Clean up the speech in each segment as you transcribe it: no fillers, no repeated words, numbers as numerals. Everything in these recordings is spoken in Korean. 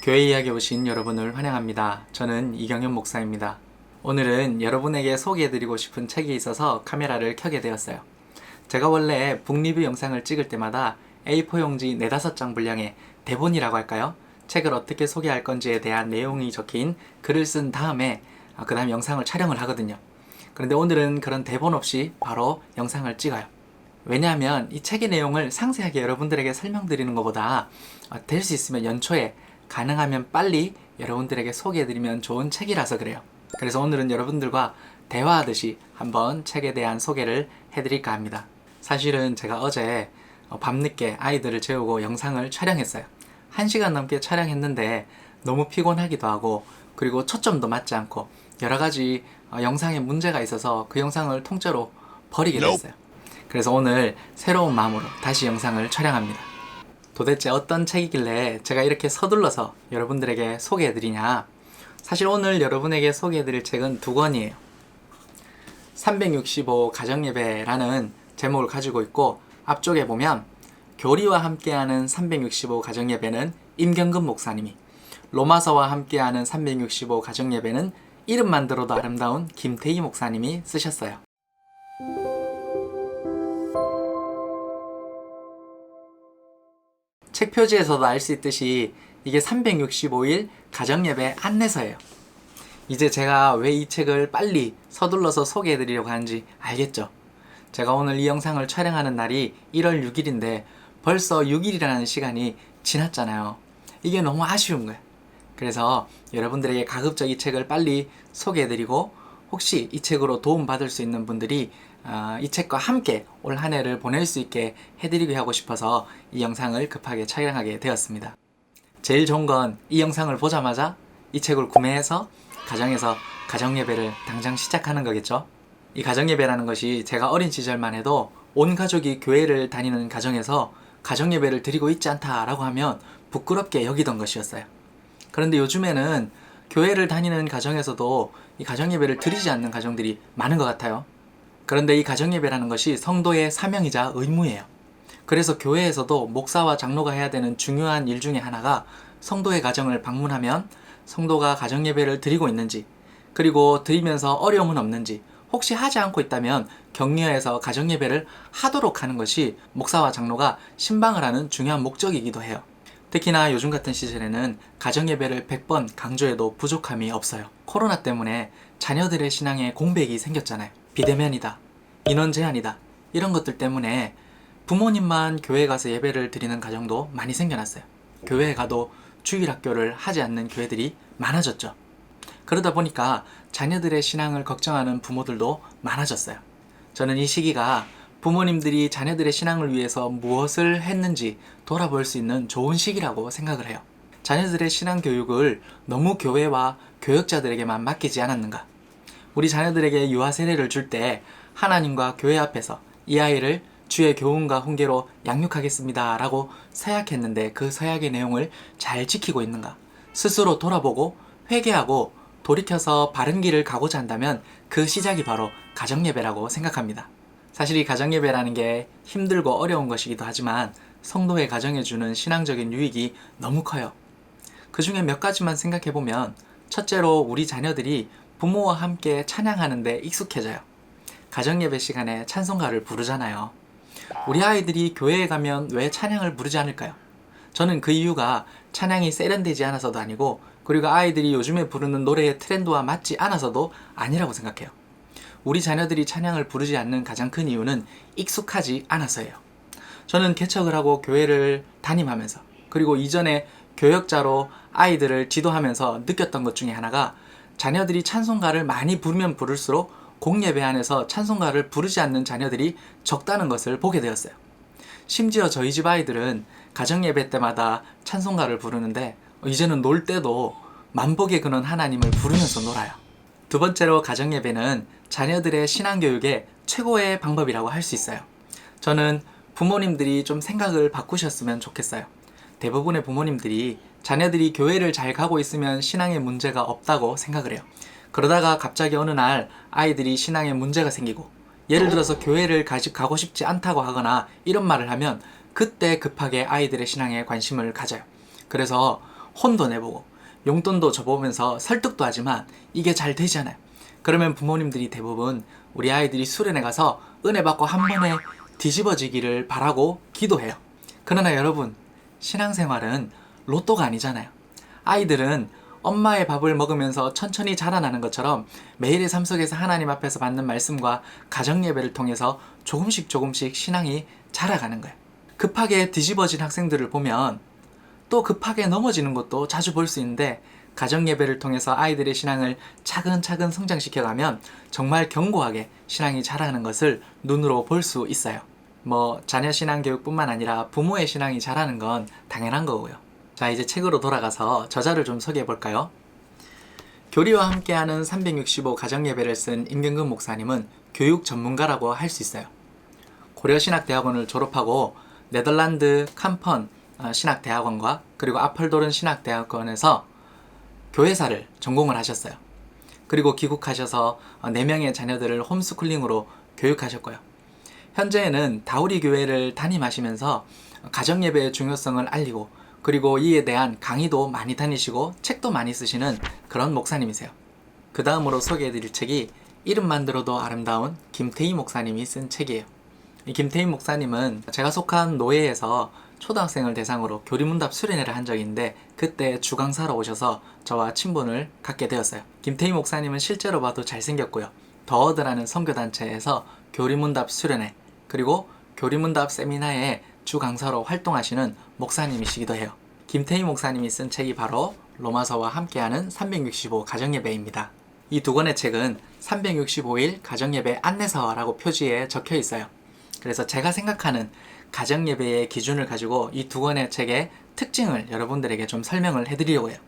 교회 이야기에 오신 여러분을 환영합니다. 저는 이경현 목사입니다. 오늘은 여러분에게 소개해드리고 싶은 책이 있어서 카메라를 켜게 되었어요. 제가 원래 북리뷰 영상을 찍을 때마다 A4 용지 4-5장 분량의 대본이라고 할까요? 책을 어떻게 소개할 건지에 대한 내용이 적힌 글을 쓴 다음에 그 다음 영상을 촬영을 하거든요. 그런데 오늘은 그런 대본 없이 바로 영상을 찍어요. 왜냐하면 이 책의 내용을 상세하게 여러분들에게 설명드리는 것보다 될 수 있으면 연초에 가능하면 빨리 여러분들에게 소개해드리면 좋은 책이라서 그래요. 그래서 오늘은 여러분들과 대화하듯이 한번 책에 대한 소개를 해드릴까 합니다. 사실은 제가 어제 밤늦게 아이들을 재우고 영상을 촬영했어요. 1시간 넘게 촬영했는데 너무 피곤하기도 하고 그리고 초점도 맞지 않고 여러가지 영상에 문제가 있어서 그 영상을 통째로 버리게 됐어요. 그래서 오늘 새로운 마음으로 다시 영상을 촬영합니다. 도대체 어떤 책이길래 제가 이렇게 서둘러서 여러분들에게 소개해드리냐. 사실 오늘 여러분에게 소개해드릴 책은 2권이에요. 365 가정예배라는 제목을 가지고 있고 앞쪽에 보면 교리와 함께하는 365 가정예배는 임경근 목사님이, 로마서와 함께하는 365 가정예배는 이름만 들어도 아름다운 김태희 목사님이 쓰셨어요. 책 표지에서도 알 수 있듯이 이게 365일 가정예배 안내서예요. 이제 제가 왜 이 책을 빨리 서둘러서 소개해드리려고 하는지 알겠죠? 제가 오늘 이 영상을 촬영하는 날이 1월 6일인데 벌써 6일이라는 시간이 지났잖아요. 이게 너무 아쉬운 거예요. 그래서 여러분들에게 가급적 이 책을 빨리 소개해드리고 혹시 이 책으로 도움받을 수 있는 분들이 이 책과 함께 올 한 해를 보낼 수 있게 해드리고 하고 싶어서 이 영상을 급하게 촬영하게 되었습니다. 제일 좋은 건 이 영상을 보자마자 이 책을 구매해서 가정에서 가정예배를 당장 시작하는 거겠죠. 이 가정예배라는 것이 제가 어린 시절만 해도 온 가족이 교회를 다니는 가정에서 가정예배를 드리고 있지 않다라고 하면 부끄럽게 여기던 것이었어요. 그런데 요즘에는 교회를 다니는 가정에서도 이 가정예배를 드리지 않는 가정들이 많은 것 같아요. 그런데 이 가정예배라는 것이 성도의 사명이자 의무예요. 그래서 교회에서도 목사와 장로가 해야 되는 중요한 일 중에 하나가 성도의 가정을 방문하면 성도가 가정예배를 드리고 있는지, 그리고 드리면서 어려움은 없는지, 혹시 하지 않고 있다면 격려해서 가정예배를 하도록 하는 것이 목사와 장로가 신방을 하는 중요한 목적이기도 해요. 특히나 요즘 같은 시절에는 가정예배를 100번 강조해도 부족함이 없어요. 코로나 때문에 자녀들의 신앙에 공백이 생겼잖아요. 비대면이다, 인원 제한이다, 이런 것들 때문에 부모님만 교회 가서 예배를 드리는 가정도 많이 생겨났어요. 교회에 가도 주일학교를 하지 않는 교회들이 많아졌죠. 그러다 보니까 자녀들의 신앙을 걱정하는 부모들도 많아졌어요. 저는 이 시기가 부모님들이 자녀들의 신앙을 위해서 무엇을 했는지 돌아볼 수 있는 좋은 시기라고 생각을 해요. 자녀들의 신앙 교육을 너무 교회와 교역자들에게만 맡기지 않았는가? 우리 자녀들에게 유아 세례를 줄 때 하나님과 교회 앞에서 이 아이를 주의 교훈과 훈계로 양육하겠습니다 라고 서약했는데 그 서약의 내용을 잘 지키고 있는가? 스스로 돌아보고 회개하고 돌이켜서 바른 길을 가고자 한다면 그 시작이 바로 가정예배라고 생각합니다. 사실 이 가정예배라는 게 힘들고 어려운 것이기도 하지만 성도의 가정에 주는 신앙적인 유익이 너무 커요. 그 중에 몇 가지만 생각해보면, 첫째로 우리 자녀들이 부모와 함께 찬양하는데 익숙해져요. 가정예배 시간에 찬송가를 부르잖아요. 우리 아이들이 교회에 가면 왜 찬양을 부르지 않을까요? 저는 그 이유가 찬양이 세련되지 않아서도 아니고, 그리고 아이들이 요즘에 부르는 노래의 트렌드와 맞지 않아서도 아니라고 생각해요. 우리 자녀들이 찬양을 부르지 않는 가장 큰 이유는 익숙하지 않아서예요. 저는 개척을 하고 교회를 담임하면서, 그리고 이전에 교역자로 아이들을 지도하면서 느꼈던 것 중에 하나가, 자녀들이 찬송가를 많이 부르면 부를수록 공예배 안에서 찬송가를 부르지 않는 자녀들이 적다는 것을 보게 되었어요. 심지어 저희 집 아이들은 가정예배 때마다 찬송가를 부르는데 이제는 놀 때도 만복의 근원 하나님을 부르면서 놀아요. 두 번째로 가정예배는 자녀들의 신앙교육의 최고의 방법이라고 할 수 있어요. 저는 부모님들이 좀 생각을 바꾸셨으면 좋겠어요. 대부분의 부모님들이 자녀들이 교회를 잘 가고 있으면 신앙에 문제가 없다고 생각을 해요. 그러다가 갑자기 어느 날 아이들이 신앙에 문제가 생기고, 예를 들어서 교회를 가고 싶지 않다고 하거나 이런 말을 하면 그때 급하게 아이들의 신앙에 관심을 가져요. 그래서 혼도 내보고 용돈도 줘보면서 설득도 하지만 이게 잘 되잖아요. 그러면 부모님들이 대부분 우리 아이들이 수련회 가서 은혜 받고 한 번에 뒤집어지기를 바라고 기도해요. 그러나 여러분, 신앙생활은 로또가 아니잖아요. 아이들은 엄마의 밥을 먹으면서 천천히 자라나는 것처럼 매일의 삶 속에서 하나님 앞에서 받는 말씀과 가정예배를 통해서 조금씩 신앙이 자라가는 거예요. 급하게 뒤집어진 학생들을 보면 또 급하게 넘어지는 것도 자주 볼 수 있는데, 가정예배를 통해서 아이들의 신앙을 차근차근 성장시켜가면 정말 견고하게 신앙이 자라는 것을 눈으로 볼 수 있어요. 자녀 신앙 교육뿐만 아니라 부모의 신앙이 자라는 건 당연한 거고요. 자, 이제 책으로 돌아가서 저자를 좀 소개해 볼까요? 교리와 함께하는 365 가정예배를 쓴 임경근 목사님은 교육 전문가라고 할 수 있어요. 고려신학대학원을 졸업하고 네덜란드 캄펀 신학대학원과 그리고 아펄도른 신학대학원에서 교회사를 전공을 하셨어요. 그리고 귀국하셔서 4명의 자녀들을 홈스쿨링으로 교육하셨고요. 현재는 다우리 교회를 담임하시면서 가정예배의 중요성을 알리고, 그리고 이에 대한 강의도 많이 다니시고 책도 많이 쓰시는 그런 목사님이세요. 그 다음으로 소개해드릴 책이 이름만 들어도 아름다운 김태희 목사님이 쓴 책이에요. 이 김태희 목사님은 제가 속한 노예에서 초등학생을 대상으로 교리문답 수련회를 한 적이 있는데, 그때 주강사로 오셔서 저와 친분을 갖게 되었어요. 김태희 목사님은 실제로 봐도 잘생겼고요. 더어드라는 선교단체에서 교리문답 수련회 그리고 교리문답 세미나에 주강사로 활동하시는 목사님이시기도 해요. 김태희 목사님이 쓴 책이 바로 로마서와 함께하는 365 가정예배입니다. 이 두 권의 책은 365일 가정예배 안내서라고 표지에 적혀 있어요. 그래서 제가 생각하는 가정예배의 기준을 가지고 이 두 권의 책의 특징을 여러분들에게 좀 설명을 해드리려고 해요.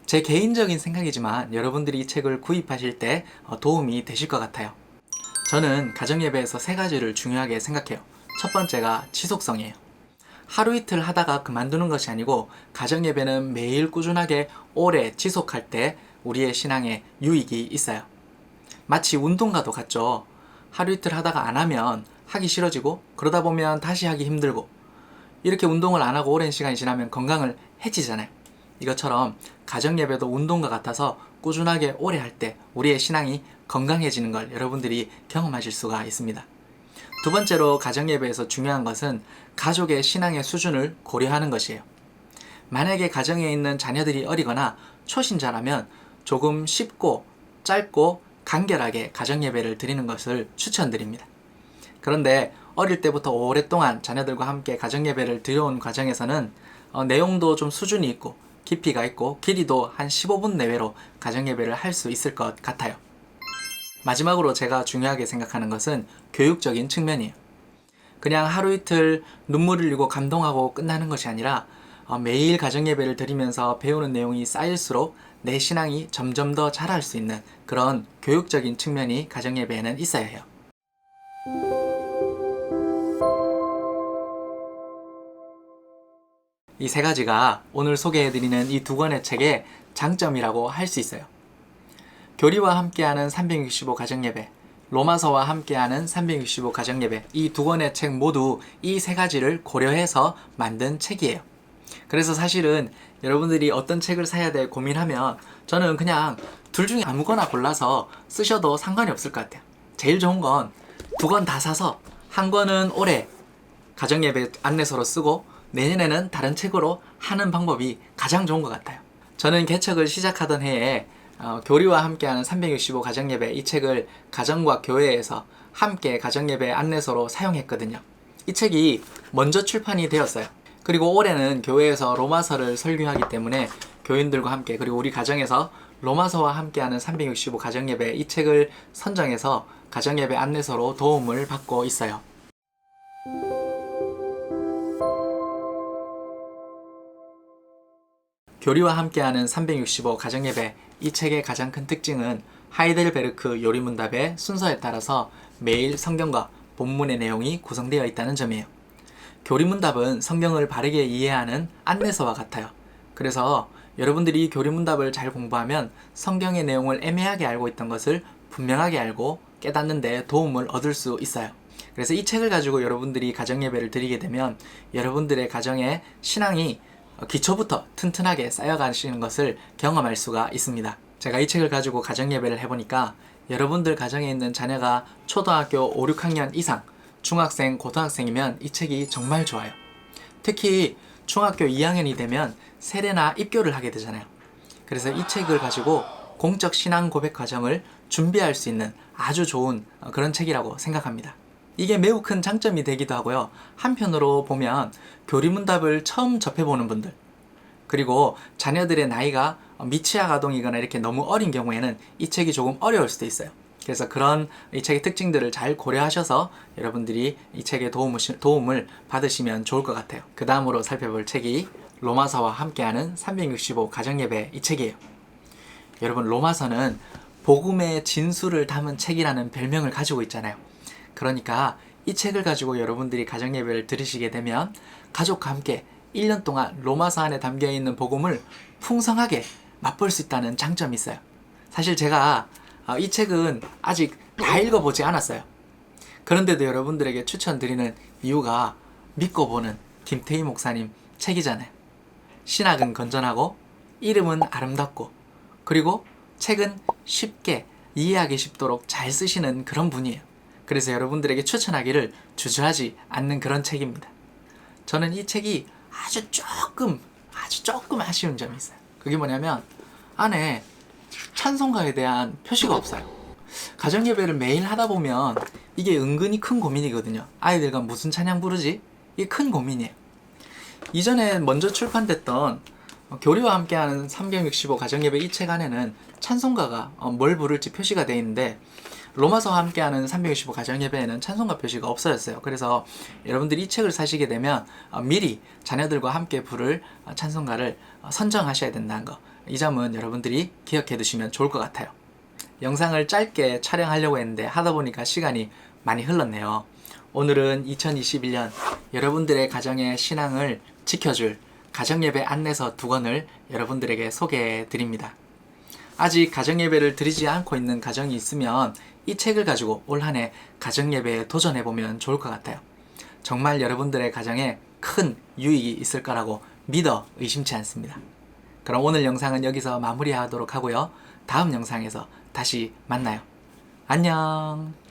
제 개인적인 생각이지만 여러분들이 이 책을 구입하실 때 도움이 되실 것 같아요. 저는 가정예배에서 3가지를 중요하게 생각해요. 첫 번째가 지속성이에요. 하루 이틀 하다가 그만두는 것이 아니고, 가정예배는 매일 꾸준하게 오래 지속할 때 우리의 신앙에 유익이 있어요. 마치 운동과도 같죠. 하루 이틀 하다가 안 하면 하기 싫어지고, 그러다 보면 다시 하기 힘들고, 이렇게 운동을 안 하고 오랜 시간이 지나면 건강을 해치잖아요. 이것처럼 가정예배도 운동과 같아서 꾸준하게 오래 할 때 우리의 신앙이 건강해지는 걸 여러분들이 경험하실 수가 있습니다. 두 번째로 가정예배에서 중요한 것은 가족의 신앙의 수준을 고려하는 것이에요. 만약에 가정에 있는 자녀들이 어리거나 초신자라면 조금 쉽고 짧고 간결하게 가정예배를 드리는 것을 추천드립니다. 그런데 어릴 때부터 오랫동안 자녀들과 함께 가정예배를 드려온 과정에서는 내용도 좀 수준이 있고 깊이가 있고 길이도 한 15분 내외로 가정예배를 할 수 있을 것 같아요. 마지막으로 제가 중요하게 생각하는 것은 교육적인 측면이에요. 그냥 하루 이틀 눈물 흘리고 감동하고 끝나는 것이 아니라 매일 가정예배를 드리면서 배우는 내용이 쌓일수록 내 신앙이 점점 더 자랄 수 있는 그런 교육적인 측면이 가정예배에는 있어야 해요. 이 3가지가 오늘 소개해드리는 이 2권의 책의 장점이라고 할 수 있어요. 교리와 함께하는 365 가정예배, 로마서와 함께하는 365 가정예배, 이 2권의 책 모두 이 3가지를 고려해서 만든 책이에요. 그래서 사실은 여러분들이 어떤 책을 사야 돼 고민하면 저는 그냥 둘 중에 아무거나 골라서 쓰셔도 상관이 없을 것 같아요. 제일 좋은 건 2권 다 사서 한 권은 올해 가정예배 안내서로 쓰고 내년에는 다른 책으로 하는 방법이 가장 좋은 것 같아요. 저는 개척을 시작하던 해에 교리와 함께하는 365 가정예배, 이 책을 가정과 교회에서 함께 가정예배 안내서로 사용했거든요. 이 책이 먼저 출판이 되었어요. 그리고 올해는 교회에서 로마서를 설교하기 때문에 교인들과 함께, 그리고 우리 가정에서 로마서와 함께하는 365 가정예배, 이 책을 선정해서 가정예배 안내서로 도움을 받고 있어요. 교리와 함께하는 365 가정예배, 이 책의 가장 큰 특징은 하이델베르크 요리문답의 순서에 따라서 매일 성경과 본문의 내용이 구성되어 있다는 점이에요. 교리문답은 성경을 바르게 이해하는 안내서와 같아요. 그래서 여러분들이 교리문답을 잘 공부하면 성경의 내용을 애매하게 알고 있던 것을 분명하게 알고 깨닫는 데 도움을 얻을 수 있어요. 그래서 이 책을 가지고 여러분들이 가정예배를 드리게 되면 여러분들의 가정의 신앙이 기초부터 튼튼하게 쌓여가시는 것을 경험할 수가 있습니다. 제가 이 책을 가지고 가정예배를 해보니까 여러분들 가정에 있는 자녀가 초등학교 5, 6학년 이상, 중학생, 고등학생이면 이 책이 정말 좋아요. 특히 중학교 2학년이 되면 세례나 입교를 하게 되잖아요. 그래서 이 책을 가지고 공적 신앙 고백 과정을 준비할 수 있는 아주 좋은 그런 책이라고 생각합니다. 이게 매우 큰 장점이 되기도 하고요. 한편으로 보면 교리문답을 처음 접해보는 분들, 그리고 자녀들의 나이가 미취학 아동이거나 이렇게 너무 어린 경우에는 이 책이 조금 어려울 수도 있어요. 그래서 그런 이 책의 특징들을 잘 고려하셔서 여러분들이 이 책의 도움을 받으시면 좋을 것 같아요. 그 다음으로 살펴볼 책이 로마서와 함께하는 365 가정예배 이 책이에요. 여러분, 로마서는 복음의 진수를 담은 책이라는 별명을 가지고 있잖아요. 그러니까 이 책을 가지고 여러분들이 가정예배를 들으시게 되면 가족과 함께 1년 동안 로마서 안에 담겨있는 복음을 풍성하게 맛볼 수 있다는 장점이 있어요. 사실 제가 이 책은 아직 다 읽어보지 않았어요. 그런데도 여러분들에게 추천드리는 이유가 믿고 보는 김태희 목사님 책이잖아요. 신학은 건전하고 이름은 아름답고, 그리고 책은 쉽게 이해하기 쉽도록 잘 쓰시는 그런 분이에요. 그래서 여러분들에게 추천하기를 주저하지 않는 그런 책입니다. 저는 이 책이 아주 조금 아쉬운 점이 있어요. 그게 뭐냐면 안에 찬송가에 대한 표시가 없어요. 가정예배를 매일 하다 보면 이게 은근히 큰 고민이거든요. 아이들과 무슨 찬양 부르지? 이게 큰 고민이에요. 이전에 먼저 출판됐던 교리와 함께하는 365 가정예배 이 책 안에는 찬송가가 뭘 부를지 표시가 되어 있는데, 로마서와 함께하는 365 가정예배에는 찬송가 표시가 없어졌어요. 그래서 여러분들이 이 책을 사시게 되면 미리 자녀들과 함께 부를 찬송가를 선정하셔야 된다는 거, 이 점은 여러분들이 기억해 두시면 좋을 것 같아요. 영상을 짧게 촬영하려고 했는데 하다 보니까 시간이 많이 흘렀네요. 오늘은 2021년 여러분들의 가정의 신앙을 지켜줄 가정예배 안내서 2권을 여러분들에게 소개해 드립니다. 아직 가정예배를 드리지 않고 있는 가정이 있으면 이 책을 가지고 올 한 해 가정예배에 도전해보면 좋을 것 같아요. 정말 여러분들의 가정에 큰 유익이 있을 거라고 믿어 의심치 않습니다. 그럼 오늘 영상은 여기서 마무리하도록 하고요. 다음 영상에서 다시 만나요. 안녕.